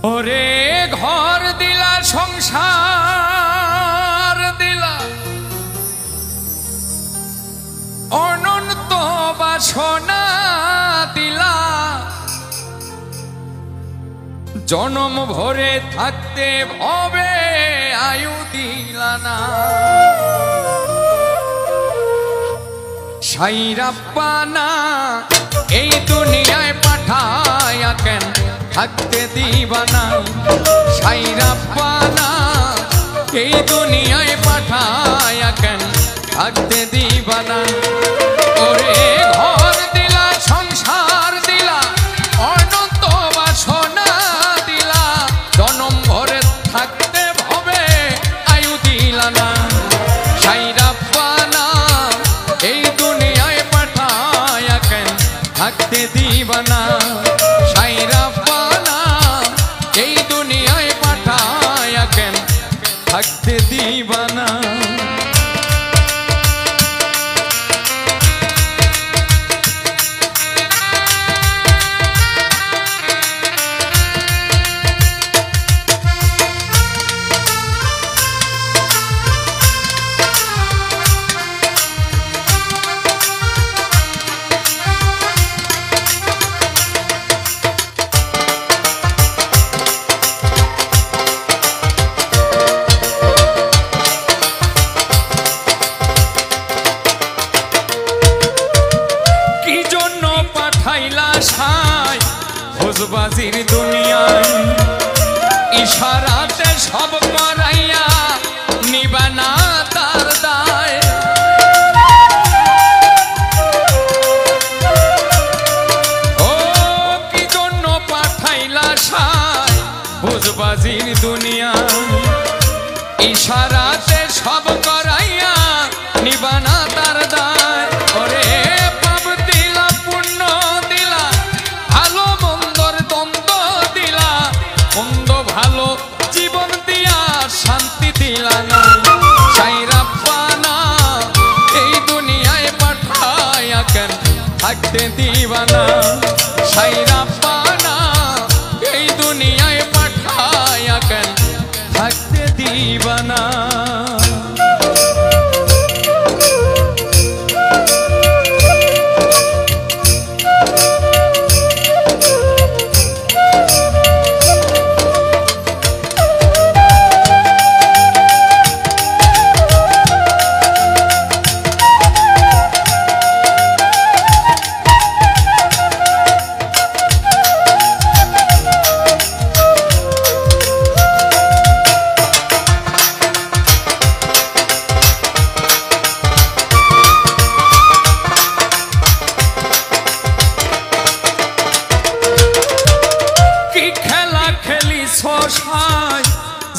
ওরে ঘর দিলা সংসার দিলা অনন্ত বাসনা দিলা জনম ভরে থাকতে হবে আয়ু দিলা না সাইরাপ্পানা এই দুনিয়ায় পাঠায়া কেন থাকতে দিবানা সাইরাপ্পানা এই দুনিয়ায় পাঠায়া কেন থাকতে দিবানা ওরে ঘর দিলা সংসার দিলা অনন্ত বাসনা দিলা জনম ভরে থাকতে হবে আয়ু দিলা না সাইরাপ্পানা এই দুনিয়ায় পাঠায়া কেন থাকতে দিবানা সাইরাপ্পানা এই দুনিয়ায় পাঠায়া কেন থাকতে দিবানা ভোজবাজির দুনিয়ায় ইশারাতে সব করাইয়া নিবানা তার দায় ও কি জন্য পাঠাইলা সায় ভোজবাজির দুনিয়ায় ইশারাতে সব করাইয়া নিবানা তার দায় ওরে ভালো জীবন দিয়া শান্তি দিলা না সাইরাপ্পানা এই দুনিয়ায় পাঠায়া কেন থাকতে দিবানা সাইরাপ্পানা এই দুনিয়ায় পাঠায়া কেন থাকতে দিবানা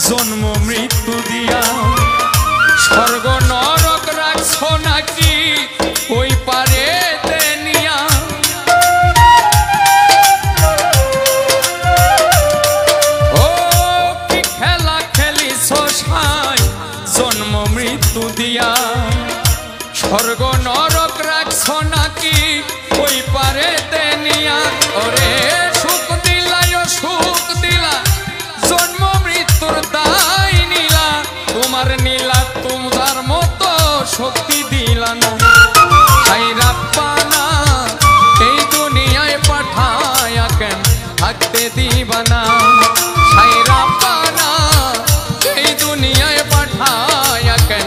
জন্ম মৃত্যু দিয়া স্বর্গ নরক রাখছো নাকি ওই পারে নিয়া ও কি খেলা খেলিছো সাই জন্ম মৃত্যু দিয়া স্বর্গ নরক রাখছো নাকি ওই পারে নিয়া ওরে সুখ দিলাই সুখ দিলা জন্ম মৃত্যুর দায় নীলা তোমার নীলা তোমার মতো শক্তি দিলা না সাইরাপ্পানা এই দুনিয়ায় পাঠায়া কেন থাকতে দিবানা সাইরাপ্পানা এই দুনিয়ায় পাঠায়া কেন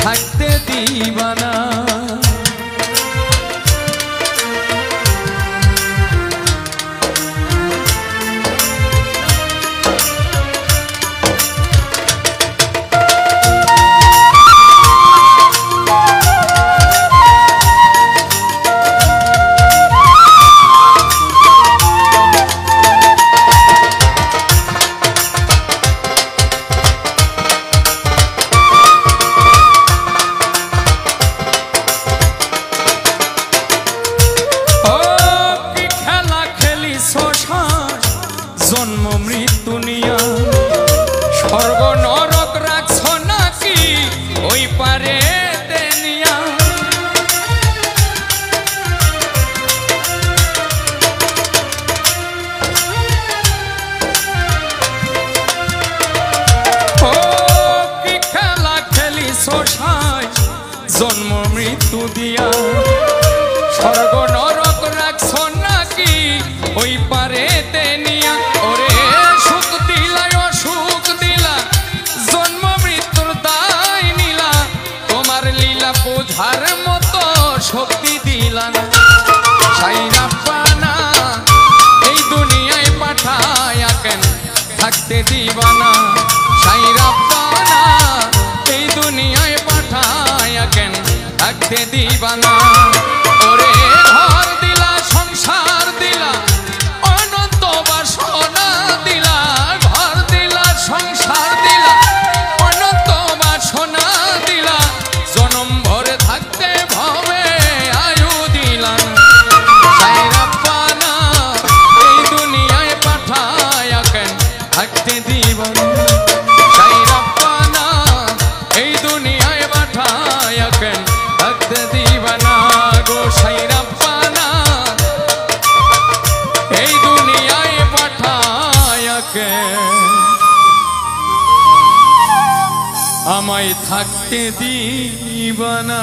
থাকতে দিবানা জন্ম মৃত্যু নিয়া স্বর্গ নরক রাখছ নাকি ওই পারে নিয়া মৃত্যু দিয়া স্বর্গ নরক রাখছো নাকি ওই পারেতে নিয়া ওরে সুখ দিলা অসুখ দিলা জন্ম মৃত্যুর দায় নিলা তোমার লীলা বোঝার মতো শক্তি দিলা না সাইরাপ্পানা এই দুনিয়ায় পাঠায়া কেন থাকতে দিবা না সাইরাপ্পানা এই দুনিয়ায় পাঠায়া কেন থাকতে দিবা না ওরে ঘর দিলা সংসার দিলা অনন্ত বাসনা দিলা ঘর দিলা সংসার দিলা অনন্ত বাসনা দিলা জনম ভরে থাকতে ভবে আয়ু দিলা সাইরাপ্পানা এই দুনিয়ায় পাঠায়া কেন থাকতে দিবা না সাইরাপ্পানা এই দুনিয়ায় পাঠায়া কেন থাকতে দিবা না গো সাইরাপ্পানা এই দুনিয়ায় পাঠায়া কেন আমায় থাকতে দিবা না।